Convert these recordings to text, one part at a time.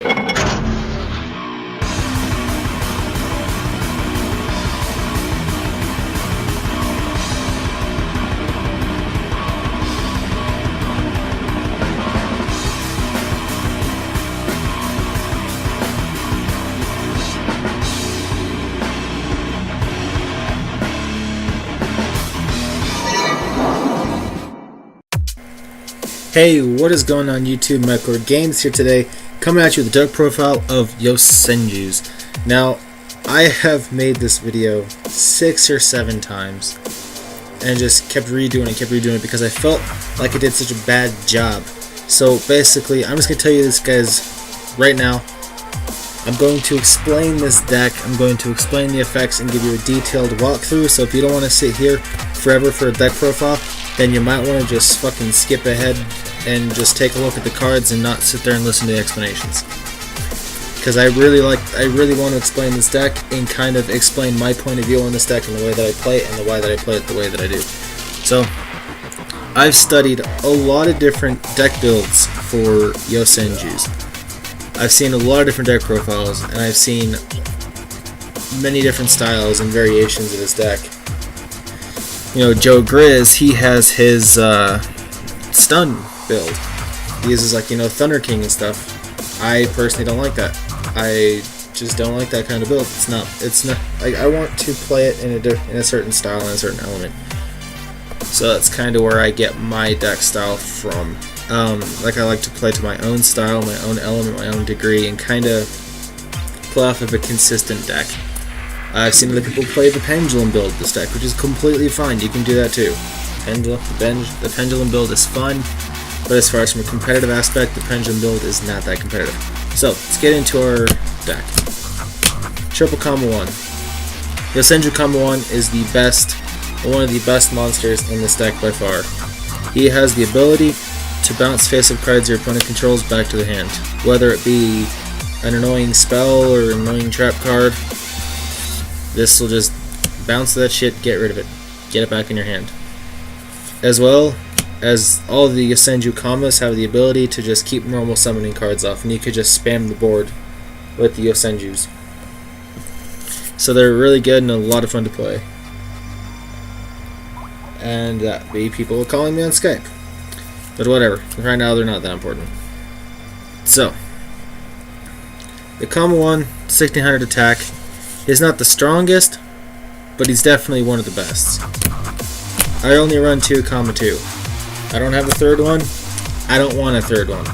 Hey, what is going on YouTube? MechlordGames here today, coming at you with a deck profile of Yosenju's. Now, I have made this video 6 or 7 times, and just kept redoing it because I felt like I did such a bad job. So basically, I'm just going to tell you this, guys, right now. I'm going to explain this deck, I'm going to explain the effects, and give you a detailed walkthrough. So if you don't want to sit here forever for a deck profile, then you might want to just fucking skip ahead and just take a look at the cards and not sit there and listen to the explanations. Because I really want to explain this deck and kind of explain my point of view on this deck and the way that I play it and the why that I play it the way that I do. So, I've studied a lot of different deck builds for Yosenju's. I've seen a lot of different deck profiles, and I've seen many different styles and variations of this deck. You know, Joe Grizz, he has his stun build. He uses, like, you know, Thunder King and stuff. I personally don't like that. I just don't like that kind of build. It's not like, I want to play it in a certain style and a certain element. So that's kind of where I get my deck style from. Like, I like to play to my own style, my own element, my own degree, and kind of play off of a consistent deck. I've seen other people play the Pendulum build this deck, which is completely fine. You can do that too. The Pendulum build is fun, but as far as from a competitive aspect, the Pendulum build is not that competitive. So, let's get into our deck. Triple Combo 1. Yosenju Combo 1 is one of the best monsters in this deck by far. He has the ability to bounce face-up cards your opponent controls back to the hand, whether it be an annoying spell or an annoying trap card. This will just bounce that shit, get rid of it, get it back in your hand. As well as all the Yosenju combos have the ability to just keep normal summoning cards off, and you could just spam the board with the Yosenjus. So they're really good and a lot of fun to play. And that be people calling me on Skype. But whatever, right now they're not that important. So, the Combo 1, 1600 attack. He's not the strongest, but he's definitely one of the best. I only run 2 Combo 2. I don't have a third one. I don't want a third one.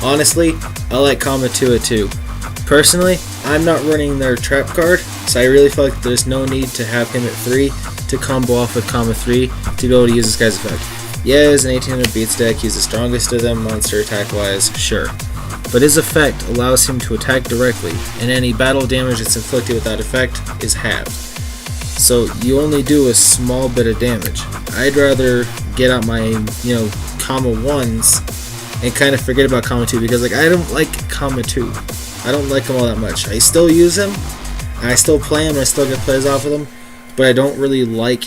Honestly, I like Combo 2 at 2. Personally, I'm not running their trap card, so I really feel like there's no need to have him at 3 to combo off with Combo 3 to be able to use this guy's effect. Yeah, it's an 1800 beats deck, he's the strongest of them monster attack wise, sure. But his effect allows him to attack directly, and any battle damage that's inflicted with that effect is halved. So you only do a small bit of damage. I'd rather get out my, you know, Combo 1s and kind of forget about Combo 2, because, like, I don't like Combo 2. I don't like him all that much. I still use him, and I still play him, and I still get plays off of him, but I don't really like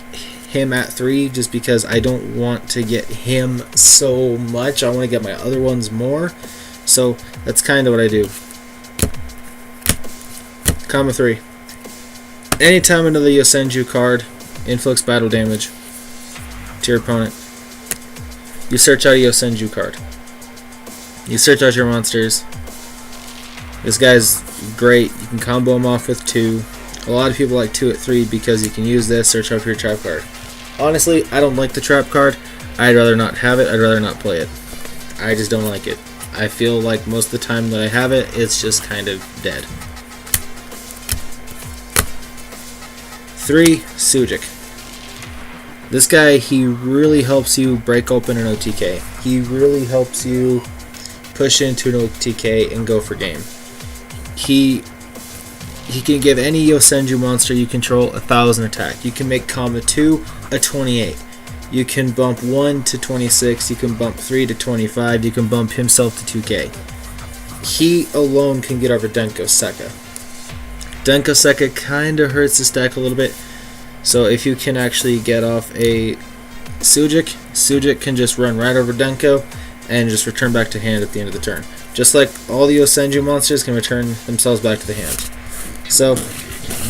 him at 3 just because I don't want to get him so much. I want to get my other ones more. So that's kind of what I do. Combo 3. Anytime another Yosenju card inflicts battle damage to your opponent, you search out a Yosenju card. You search out your monsters. This guy's great. You can combo him off with 2. A lot of people like 2 at 3 because you can use this, search out your trap card. Honestly, I don't like the trap card. I'd rather not have it. I'd rather not play it. I just don't like it. I feel like most of the time that I have it, it's just kind of dead. 3, Sujik. This guy, he really helps you break open an OTK. He really helps you push into an OTK and go for game. He can give any Yosenju monster you control 1000 attack. You can make Combo 2 a 28. You can bump 1 to 26, you can bump 3 to 25, you can bump himself to 2k. He alone can get over Denko Sekka. Denko Sekka kinda hurts this deck a little bit, so if you can actually get off a Sujik can just run right over Denko and just return back to hand at the end of the turn. Just like all the Yosenju monsters can return themselves back to the hand. So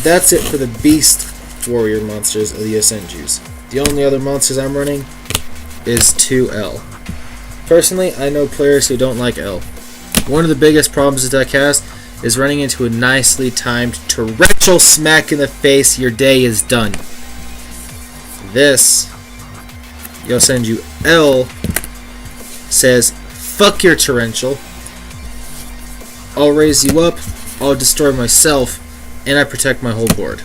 that's it for the Beast Warrior monsters of the Yosenjus. The only other monsters I'm running is 2L. Personally, I know players who don't like L. One of the biggest problems this deck has is running into a nicely timed torrential smack in the face. Your day is done. This Yosenju L says, fuck your torrential. I'll raise you up, I'll destroy myself, and I protect my whole board.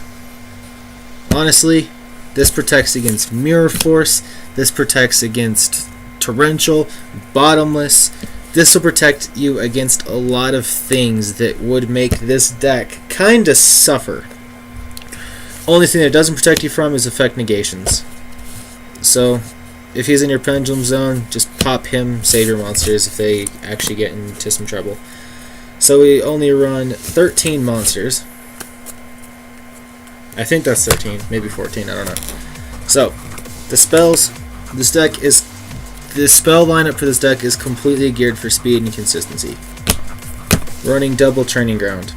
Honestly, this protects against Mirror Force, this protects against Torrential, Bottomless. This will protect you against a lot of things that would make this deck kinda suffer. Only thing that it doesn't protect you from is effect negations. So, if he's in your pendulum zone, just pop him, save your monsters if they actually get into some trouble. So we only run 13 monsters. I think that's 13, maybe 14, I don't know. So, the spells, the spell lineup for this deck is completely geared for speed and consistency. Running double Training Ground.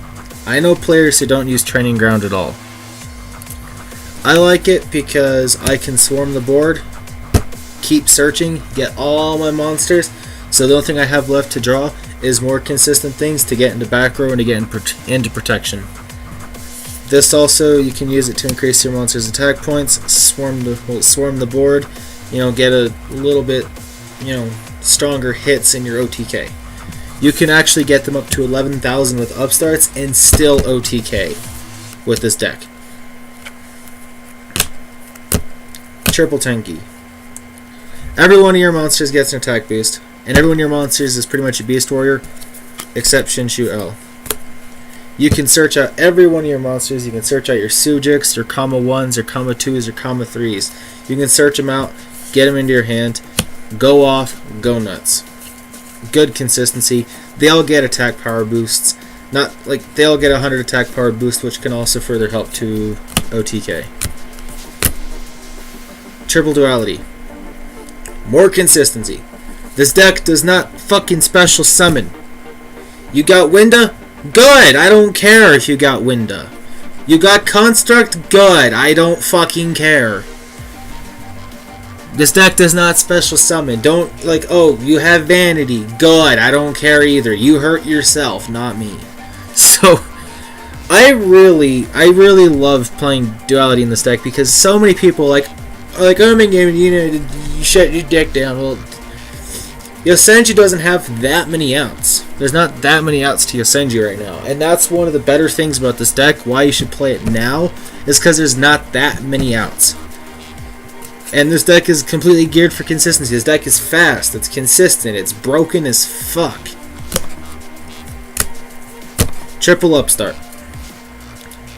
I know players who don't use Training Ground at all. I like it because I can swarm the board, keep searching, get all my monsters, so the only thing I have left to draw is more consistent things to get into back row and to get into protection. This also, you can use it to increase your monster's attack points, swarm the board, get a little bit, stronger hits in your OTK. You can actually get them up to 11,000 with upstarts and still OTK with this deck. Triple Tenki. Every one of your monsters gets an attack boost, and every one of your monsters is pretty much a Beast Warrior, except Shinshu L. You can search out every one of your monsters. You can search out your Sujiks, your Kama 1s, your Kama 2s, your Kama 3s. You can search them out, get them into your hand, go off, go nuts. Good consistency. They all get attack power boosts. They all get 100 attack power boost, which can also further help to OTK. Triple Duality. More consistency. This deck does not fucking special summon. You got Winda? Good! I don't care if you got Winda. You got Construct? Good! I don't fucking care. This deck does not special summon. Don't, oh, you have Vanity. Good! I don't care either. You hurt yourself, not me. So, I really love playing Duality in this deck because so many people oh my game, you shut your deck down. Well, Yosenju doesn't have that many outs. There's not that many outs to Yosenju right now. And that's one of the better things about this deck, why you should play it now, is because there's not that many outs. And this deck is completely geared for consistency. This deck is fast, it's consistent, it's broken as fuck. Triple Upstart.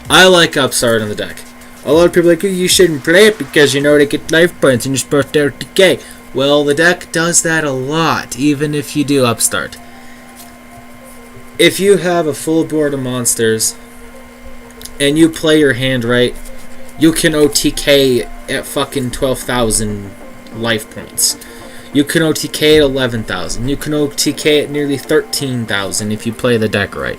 I like Upstart on the deck. A lot of people are like, you shouldn't play it because they get life points and you're supposed to decay. Well, the deck does that a lot, even if you do Upstart. If you have a full board of monsters and you play your hand right, you can OTK at fucking 12,000 life points. You can OTK at 11,000. You can OTK at nearly 13,000 if you play the deck right.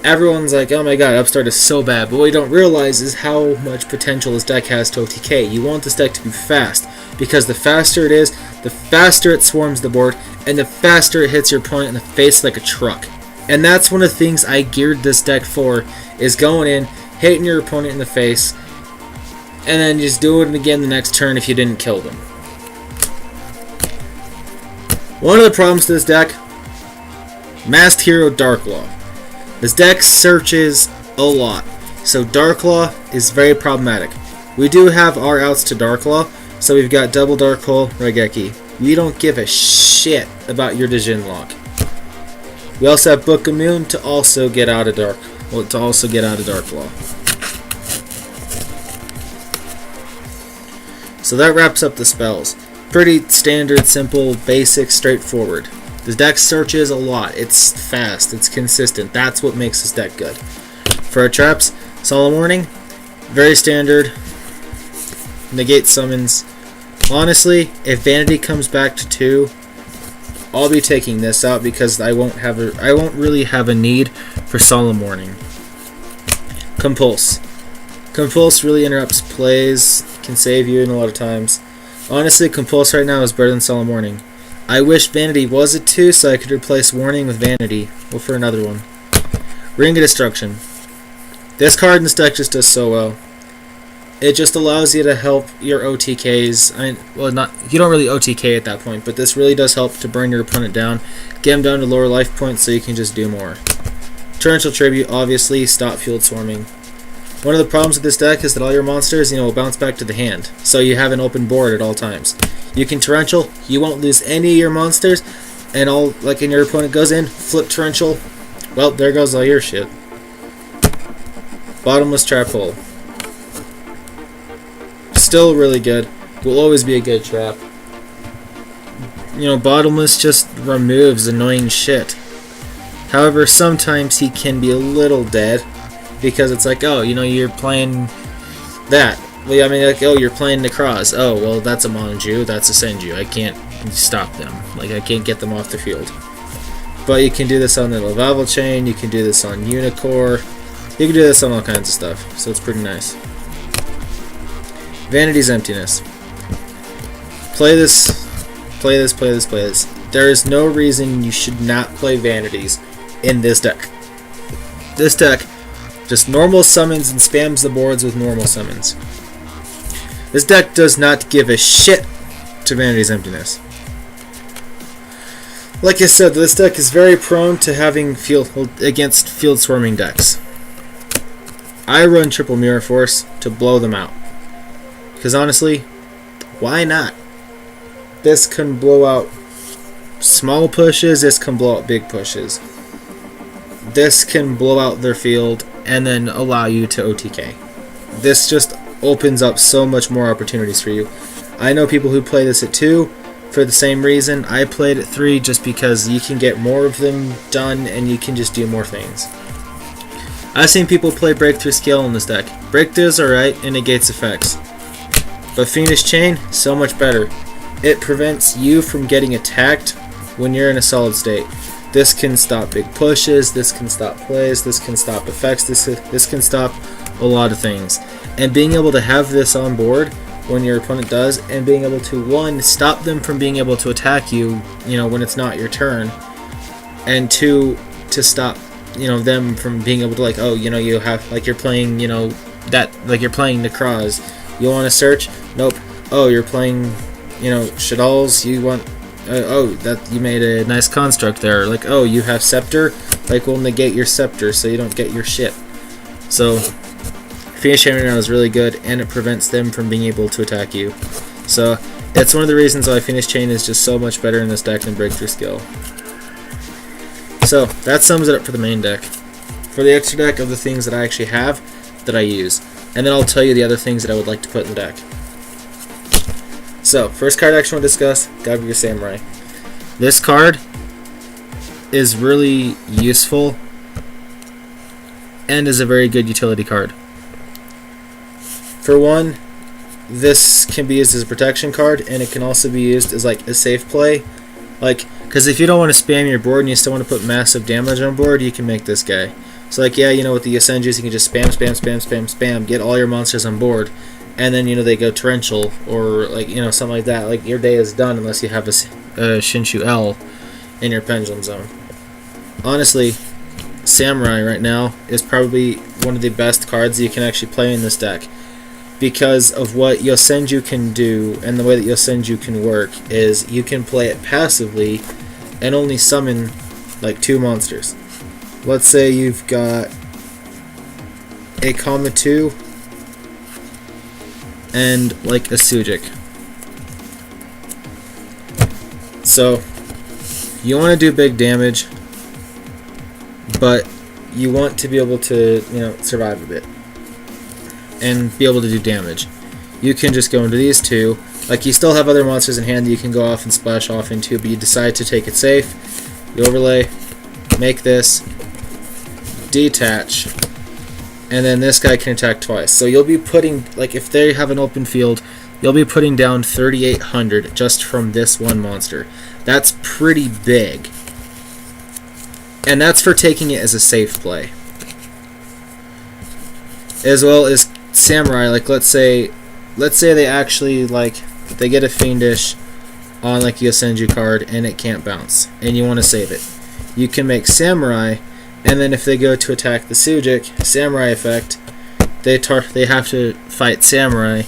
Everyone's like, oh my god, Upstart is so bad, but what you don't realize is how much potential this deck has to OTK. You want this deck to be fast, because the faster it is, the faster it swarms the board, and the faster it hits your opponent in the face like a truck. And that's one of the things I geared this deck for, is going in, hitting your opponent in the face, and then just doing it again the next turn if you didn't kill them. One of the problems to this deck, Masked Hero Darklaw. This deck searches a lot, so Darklaw is very problematic. We do have our outs to Darklaw, so we've got Double Dark Hole, Raigeki. We don't give a shit about your Dijin Lock. We also have Book of Moon to also get out of Darklaw. So that wraps up the spells. Pretty standard, simple, basic, straightforward. The deck searches a lot. It's fast. It's consistent. That's what makes this deck good. For our traps, Solemn Warning, very standard. Negate summons. Honestly, if Vanity comes back to 2, I'll be taking this out because I won't really have a need for Solemn Warning. Compulse. Compulse really interrupts plays, can save you in a lot of times. Honestly, Compulse right now is better than Solemn Warning. I wish Vanity was a 2 so I could replace Warning with Vanity. Well, for another one. Ring of Destruction. This card in this deck just does so well. It just allows you to help your OTKs. You don't really OTK at that point, but this really does help to burn your opponent down, get him down to lower life points so you can just do more. Torrential Tribute, obviously, stop field swarming. One of the problems with this deck is that all your monsters, will bounce back to the hand, so you have an open board at all times. You can Torrential, you won't lose any of your monsters, and and your opponent goes in, flip Torrential, well, there goes all your shit. Bottomless Trap Hole. Still really good. Will always be a good trap. Bottomless just removes annoying shit. However, sometimes he can be a little dead. Because it's like, oh, you're playing that. Well, you're playing Necroz. Oh, well, that's a Monju, that's a Senju. I can't stop them. I can't get them off the field. But you can do this on the Revival Chain, you can do this on Unicore, you can do this on all kinds of stuff. So it's pretty nice. Vanity's Emptiness. Play this. There is no reason you should not play Vanities in this deck. This deck just normal summons and spams the boards with normal summons. This deck does not give a shit to Vanity's Emptiness. Like I said, this deck is very prone to having field swarming decks. I run Triple Mirror Force to blow them out. Because honestly, why not? This can blow out small pushes, this can blow out big pushes. This can blow out their field and then allow you to OTK. This just opens up so much more opportunities for you. I know people who play this at 2 for the same reason. I played at 3 just because you can get more of them done and you can just do more things. I've seen people play Breakthrough Scale in this deck. Breakthrough is alright and negates effects. But Fiendish Chain, so much better. It prevents you from getting attacked when you're in a solid state. This can stop big pushes, this can stop plays, this can stop effects, this can stop a lot of things. And being able to have this on board when your opponent does, and being able to, 1, stop them from being able to attack you, when it's not your turn, and 2, to stop, them from being able to, you have, you're playing, you're playing Necroz. You want to search? Nope. Oh, you're playing, Shadal's, you want... that you made a nice construct there. Oh, you have Scepter? We'll negate your Scepter so you don't get your shit. So, Fiendish Chain right now is really good, and it prevents them from being able to attack you. So, that's one of the reasons why Fiendish Chain is just so much better in this deck than Breakthrough Skill. So, that sums it up for the main deck. For the extra deck of the things that I actually have, that I use. And then I'll tell you the other things that I would like to put in the deck. So, first card I actually want to discuss, Gabriel Samurai. This card is really useful and is a very good utility card. For one, this can be used as a protection card, and it can also be used as a safe play. Because if you don't want to spam your board and you still want to put massive damage on board, you can make this guy. So with the Yosenjus, you can just spam, get all your monsters on board. And then, they go Torrential, or, something like that. Your day is done unless you have a Shinshu L in your Pendulum Zone. Honestly, Samurai right now is probably one of the best cards you can actually play in this deck. Because of what Yosenju can do, and the way that Yosenju can work, is you can play it passively and only summon, 2 monsters. Let's say you've got a Kama-2 and a Sujik. So you want to do big damage, but you want to be able to survive a bit and be able to do damage. You can just go into these 2. You still have other monsters in hand that you can go off and splash off into, but you decide to take it safe. You overlay, make this, detach, and then this guy can attack twice. So you'll be putting, if they have an open field, you'll be putting down 3,800 just from this one monster. That's pretty big. And that's for taking it as a safe play. As well as Samurai, like let's say they actually they get a Fiendish on like Yosenju card and it can't bounce and you want to save it. You can make Samurai, and then if they go to attack the Sujik, Samurai effect, they have to fight Samurai,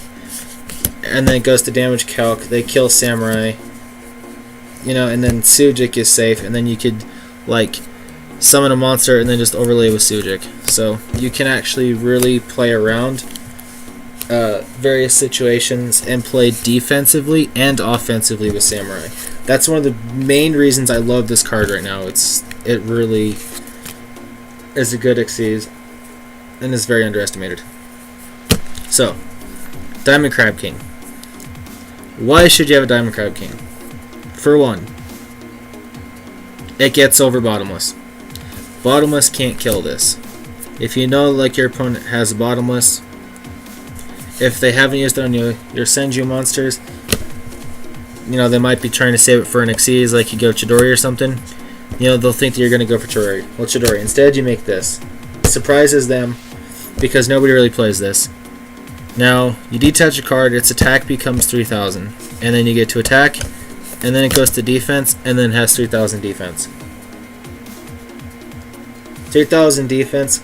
and then it goes to damage calc, they kill Samurai, and then Sujik is safe, and then you could summon a monster and then just overlay with Sujik. So you can actually really play around various situations and play defensively and offensively with Samurai. That's one of the main reasons I love this card right now. It really is a good Xyz and is very underestimated. So, Diamond Crab King. Why should you have a Diamond Crab King? For one, it gets over Bottomless. Bottomless can't kill this. If you know your opponent has a Bottomless, if they haven't used it on your Senju monsters, they might be trying to save it for an Xyz, like you go Chidori or something. They'll think that you're going to go for Chidori. Well, Chidori. Instead, you make this. Surprises them, because nobody really plays this. Now, you detach a card, its attack becomes 3,000. And then you get to attack, and then it goes to defense, and then has 3,000 defense. 3,000 defense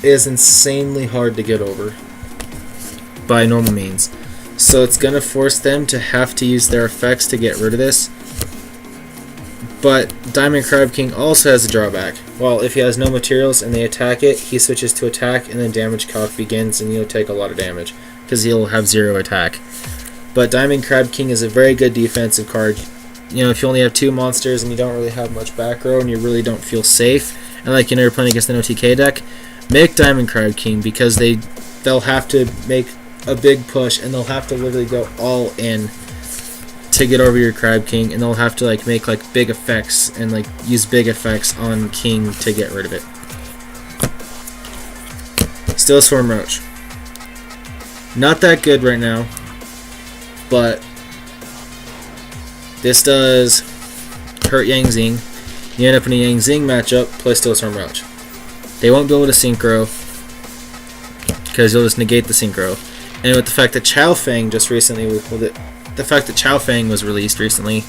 is insanely hard to get over by normal means. So it's going to force them to have to use their effects to get rid of this. But Diamond Crab King also has a drawback. Well, if he has no materials and they attack it, he switches to attack and then damage calc begins and you'll take a lot of damage because he'll have 0 attack. But Diamond Crab King is a very good defensive card. If you only have 2 monsters and you don't really have much back row and you really don't feel safe, and you're playing against an OTK deck, make Diamond Crab King, because they'll have to make a big push and they'll have to literally go all in to get over your Crab King, and they'll have to make big effects and use big effects on King to get rid of it. Steel Swarm Roach. Not that good right now, but this does hurt Yang Zing. You end up in a Yang Zing matchup, play Steel Storm Roach. They won't be able to synchro because you'll just negate the synchro. And with the fact that Chao Fang just recently, the fact that Chao Fang was released recently,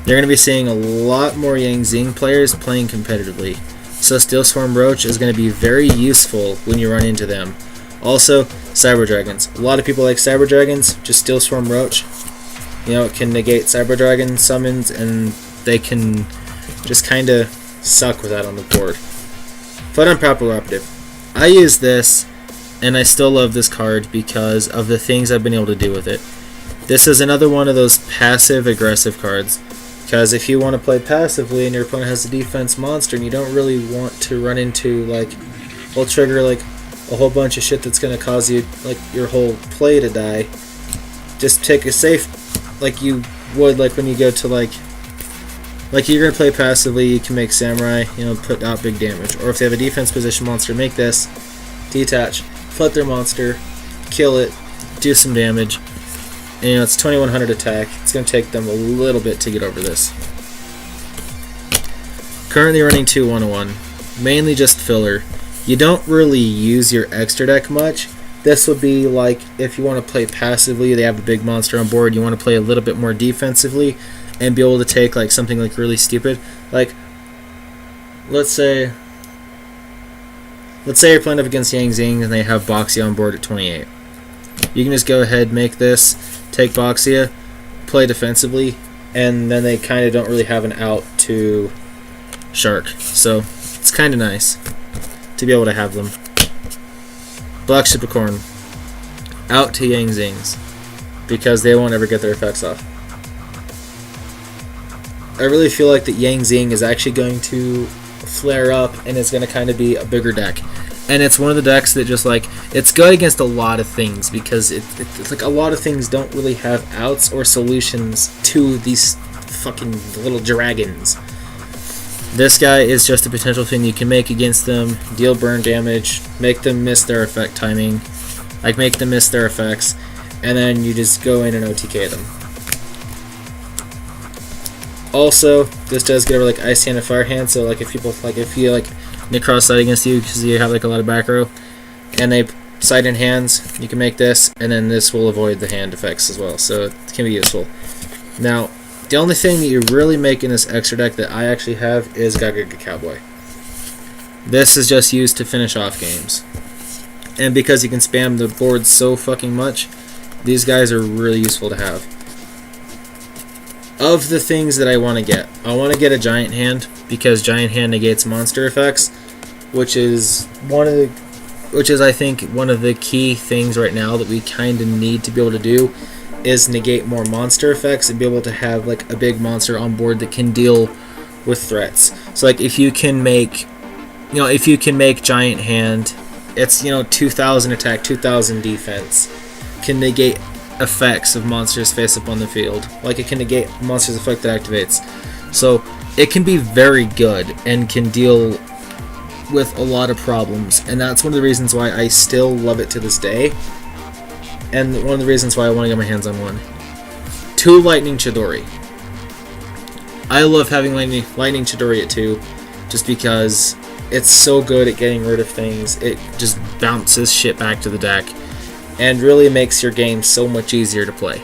you're going to be seeing a lot more Yang Zing players playing competitively. So Steel Storm Roach is going to be very useful when you run into them. Also, Cyber Dragons. A lot of people like Cyber Dragons, just Steel Storm Roach. It can negate Cyber Dragon summons, and they can just kind of suck with that on the board. But Unpopular Operative. I use this, and I still love this card because of the things I've been able to do with it. This is another one of those passive-aggressive cards, because if you want to play passively and your opponent has a defense monster and you don't really want to run into, will trigger, a whole bunch of shit that's going to cause you, your whole play to die, just take a safe, you would, when you go to, you're going to play passively, you can make Samurai, put out big damage. Or if they have a defense position monster, make this, detach, flip their monster, kill it, do some damage. And it's 2100 attack. It's going to take them a little bit to get over this. Currently running 2-101. Mainly just filler. You don't really use your extra deck much. This would be if you want to play passively, they have a big monster on board, you want to play a little bit more defensively and be able to take something really stupid. Let's say you're playing up against Yang Zing and they have Boxia on board at 28. You can just go ahead, make this, take Boxia, play defensively, and then they kind of don't really have an out to Shark. So it's kind of nice to be able to have them. Black Shipicorn, out to Yang Zings, because they won't ever get their effects off. I really feel like that Yang Zing is actually going to flare up and it's going to kind of be a bigger deck. And it's one of the decks that just it's good against a lot of things, because it's a lot of things don't really have outs or solutions to these fucking little dragons. This guy is just a potential thing you can make against them, deal burn damage, make them miss their effect timing, make them miss their effects, and then you just go in and OTK them. Also, this does get over like Ice Hand and Fire Hand, so like if you Necros side against you because you have like a lot of back row, and they side in hands, you can make this, and then this will avoid the hand effects as well, so it can be useful. Now, the only thing that you really make in this extra deck that I actually have is Gaga Cowboy. This is just used to finish off games. And because you can spam the board so fucking much, these guys are really useful to have. Of the things that I want to get a Giant Hand, because Giant Hand negates monster effects, which is I think one of the key things right now that we kind of need to be able to do, is negate more monster effects and be able to have like a big monster on board that can deal with threats. So like if you can make Giant Hand, it's 2000 attack, 2000 defense, can negate effects of monsters face up on the field. Like it can negate monsters effect that activates. So it can be very good and can deal with a lot of problems, and that's one of the reasons why I still love it to this day, and one of the reasons why I want to get my hands on one. 2 Lightning Chidori. I love having Lightning Chidori at 2, just because it's so good at getting rid of things. It just bounces shit back to the deck, and really makes your game so much easier to play.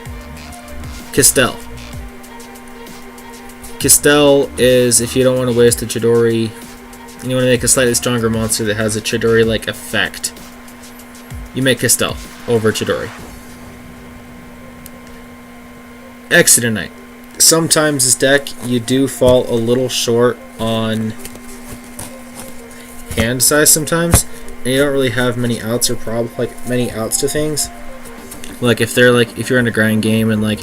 Castell. Castell is, if you don't want to waste a Chidori, and you want to make a slightly stronger monster that has a Chidori-like effect, you make Castell over Chidori. Exodonite. Sometimes this deck, you do fall a little short on hand size sometimes, and you don't really have many outs or many outs to things. Like if you're in a grind game and like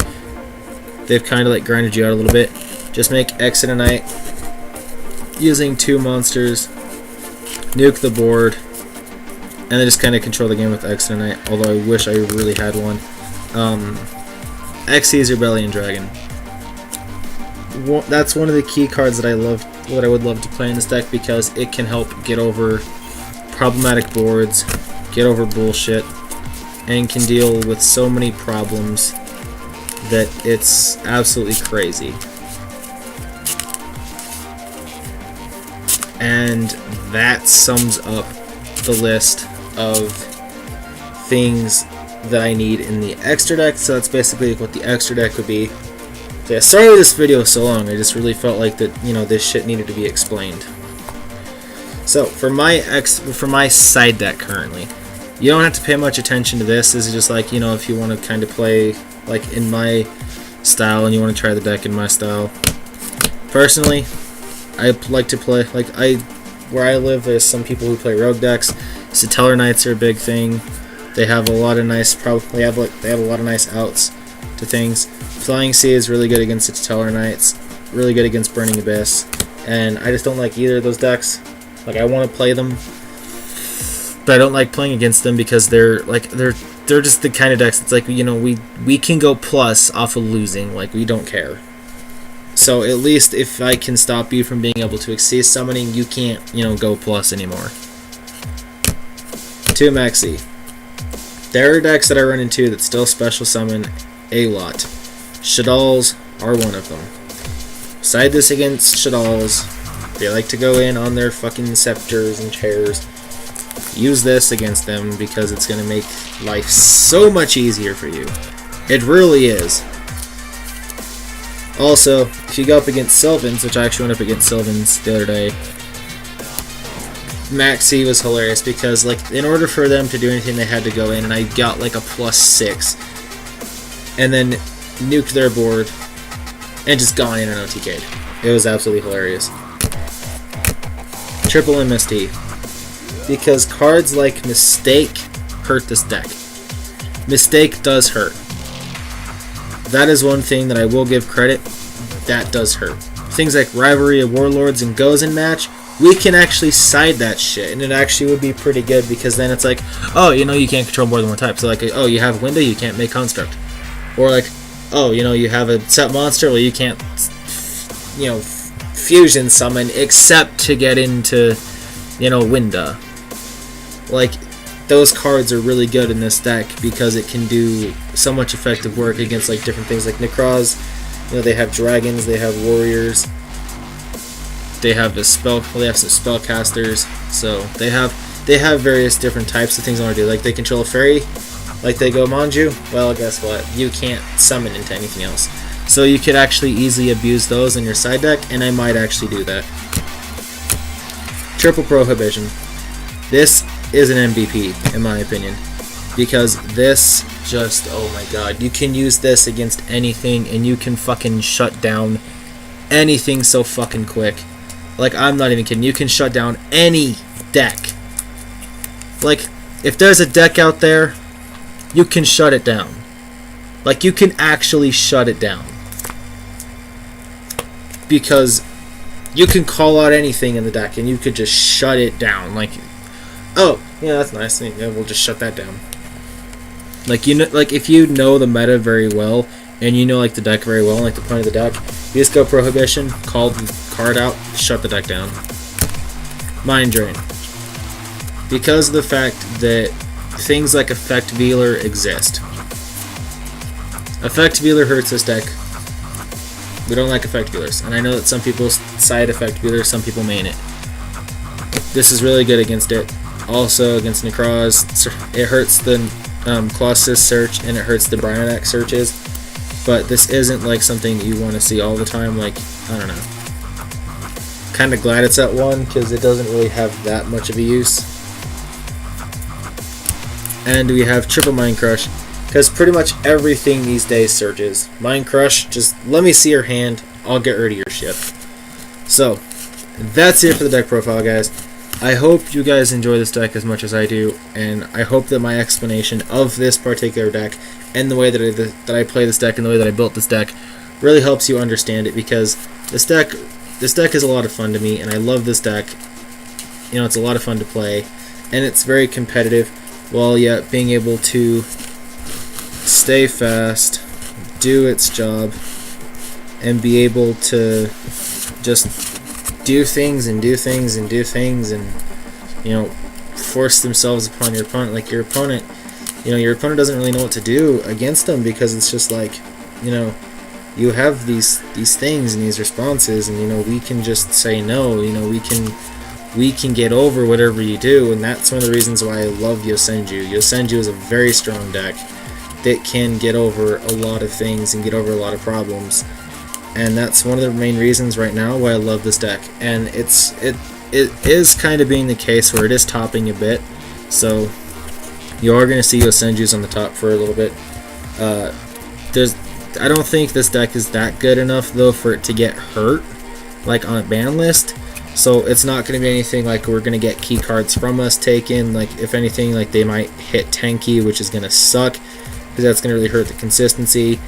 they've kind of like grinded you out a little bit, just make Exodonite using 2 monsters, nuke the board, and then just kind of control the game with Exodonite, although I wish I really had one. Xyz Rebellion Dragon. That's one of the key cards that I would love to play in this deck, because it can help get over problematic boards, get over bullshit, and can deal with so many problems that it's absolutely crazy. And that sums up the list of things that I need in the extra deck. So that's basically what the extra deck would be. So yeah, sorry this video was so long. I just really felt like that, this shit needed to be explained. So for my side deck currently, you don't have to pay much attention to this. This is just like, if you want to kind of play like in my style and you want to try the deck in my style. Personally, I like to play where I live. There's some people who play rogue decks. Satellar Knights are a big thing. They have a lot of nice they have a lot of nice outs to things. Flying Sea is really good against the Satellar Knights, really good against Burning Abyss, and I just don't like either of those decks. Like I want to play them, but I don't like playing against them because they're just the kind of decks that's like, we can go plus off of losing, like we don't care. So at least if I can stop you from being able to exceed summoning, you can't, go plus anymore. 2 Maxi. There are decks that I run into that still special summon a lot. Shadalls are one of them. Side this against Shadalls. They like to go in on their fucking scepters and chairs. Use this against them because it's going to make life so much easier for you. It really is. Also, if you go up against Sylvans, which I actually went up against Sylvans the other day, Maxi was hilarious because, in order for them to do anything, they had to go in, and I got, a +6, and then nuked their board, and just gone in and OTK'd. It was absolutely hilarious. Triple MST. Because cards like Mistake hurt this deck. Mistake does hurt. That is one thing that I will give credit. That does hurt. Things like Rivalry of Warlords and Goes in match, we can actually side that shit, and it actually would be pretty good because then it's like, oh, you can't control more than one type. So oh, you have Window, you can't make Construct. Or oh, you have a set monster, well, you can't, fusion summon except to get into, Winda. Those cards are really good in this deck because it can do so much effective work against different things like Necros, You know, they have dragons, they have warriors, they have some spellcasters. So they have various different types of things they want to do. Like they control a fairy, like they go Manju. Well, guess what? You can't summon into anything else. So you could actually easily abuse those in your side deck, and I might actually do that. Triple Prohibition. This is an MVP in my opinion, because this just, oh my god, you can use this against anything and you can fucking shut down anything so fucking quick. Like, I'm not even kidding, you can shut down any deck. Like, if there's a deck out there, you can shut it down. Like, you can actually shut it down, because you can call out anything in the deck and you could just shut it down. Like, oh, yeah, that's nice. Yeah, we'll just shut that down. Like, you know, like if you know the meta very well and you know like the deck very well, like the point of the deck, you just go Prohibition, call the card out, shut the deck down. Mind Drain. Because of the fact that things like Effect Veiler exist. Effect Veiler hurts this deck. We don't like Effect Veilers, and I know that some people side Effect Veiler, some people main it. This is really good against it. Also against Necroz, it hurts the Colossus search and it hurts the Brionac searches, but this isn't like something that you want to see all the time. Like, I don't know. Kind of glad it's at 1 because it doesn't really have that much of a use. And we have Triple Mind Crush, because pretty much everything these days searches. Mind Crush, just let me see your hand, I'll get rid of your shit. So, that's it for the deck profile, guys. I hope you guys enjoy this deck as much as I do, and I hope that my explanation of this particular deck and the way that I play this deck and the way that I built this deck really helps you understand it, because this deck is a lot of fun to me, and I love this deck. You know, it's a lot of fun to play, and it's very competitive, while yet being able to stay fast, do its job, and be able to just do things and do things and do things, and, you know, force themselves upon your opponent. Like, your opponent, you know, your opponent doesn't really know what to do against them, because it's just like, you know, you have these things and these responses, and, you know, we can just say no. You know, we can get over whatever you do, and that's one of the reasons why I love Yosenju. Yosenju is a very strong deck that can get over a lot of things and get over a lot of problems. And that's one of the main reasons right now why I love this deck. And it is kind of being the case where it is topping a bit. So you are going to see Yosenju's on the top for a little bit. I don't think this deck is that good enough though for it to get hurt, like on a ban list. So it's not going to be anything like we're going to get key cards from us taken. Like, if anything, like they might hit tanky, which is going to suck, because that's going to really hurt the consistency.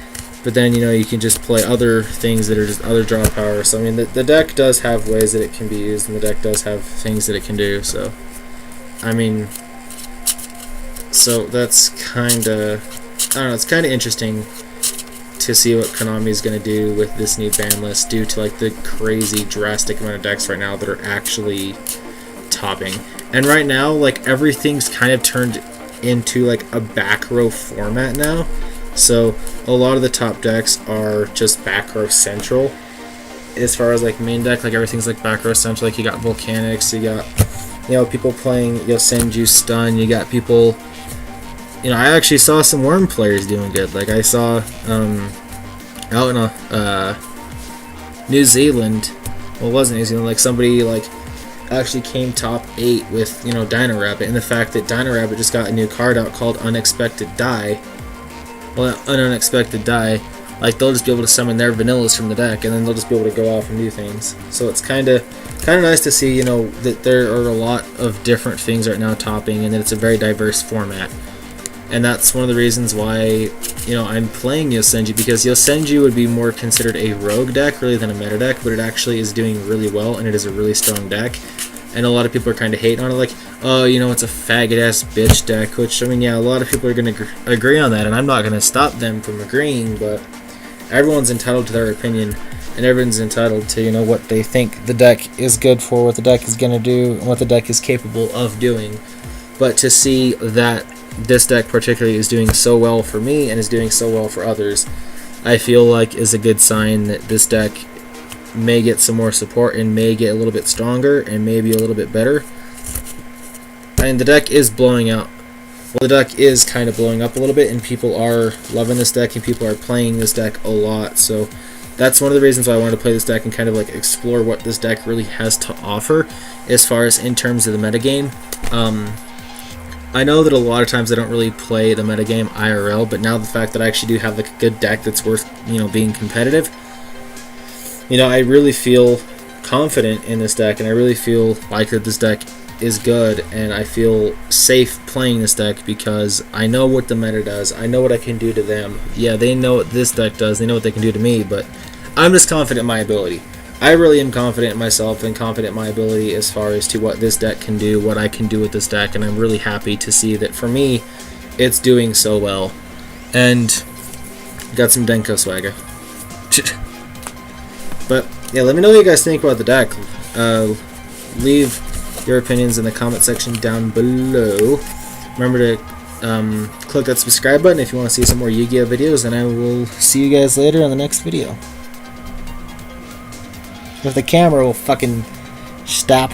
But then, you know, you can just play other things that are just other draw power. So, I mean, the deck does have ways that it can be used, and the deck does have things that it can do. So, I mean, so that's kind of, I don't know, it's kind of interesting to see what Konami is going to do with this new ban list, due to, like, the crazy drastic amount of decks right now that are actually topping. And right now, like, everything's kind of turned into, like, a back row format now. So a lot of the top decks are just back row central. As far as like main deck, like everything's like back row central. Like, you got Volcanics, you got, you know, people playing Yosenju Stun, you got people, you know, I actually saw some Worm players doing good. Like, I saw out in New Zealand, well, it wasn't New Zealand, like somebody like actually came top 8 with, you know, Dino Rabbit, and the fact that Dino Rabbit just got a new card out called Unexpected Die. Well, an unexpected die, like they'll just be able to summon their vanillas from the deck, and then they'll just be able to go off and do things. So it's kind of nice to see, you know, that there are a lot of different things right now topping, and that it's a very diverse format. And that's one of the reasons why, you know, I'm playing Yosenju, because Yosenju would be more considered a rogue deck really than a meta deck, but it actually is doing really well, and it is a really strong deck. And a lot of people are kind of hating on it, like, oh, you know, it's a faggot-ass bitch deck, which, I mean, yeah, a lot of people are going to agree on that, and I'm not going to stop them from agreeing, but everyone's entitled to their opinion, and everyone's entitled to, you know, what they think the deck is good for, what the deck is going to do, and what the deck is capable of doing. But to see that this deck particularly is doing so well for me, and is doing so well for others, I feel like is a good sign that this deck may get some more support and may get a little bit stronger and maybe a little bit better. And the deck is blowing out. Well, the deck is kind of blowing up a little bit, and people are loving this deck and people are playing this deck a lot. So that's one of the reasons why I wanted to play this deck and kind of like explore what this deck really has to offer as far as in terms of the metagame. I know that a lot of times I don't really play the metagame IRL, but now the fact that I actually do have like a good deck that's worth, you know, being competitive, you know, I really feel confident in this deck, and I really feel like that this deck is good, and I feel safe playing this deck because I know what the meta does. I know what I can do to them. Yeah, they know what this deck does. They know what they can do to me, but I'm just confident in my ability. I really am confident in myself and confident in my ability as far as to what this deck can do, what I can do with this deck, and I'm really happy to see that for me, it's doing so well. And got some Denko swagger. But yeah, let me know what you guys think about the deck. Leave your opinions in the comment section down below. Remember to click that subscribe button if you want to see some more Yu-Gi-Oh videos, and I will see you guys later on the next video. If the camera will fucking stop.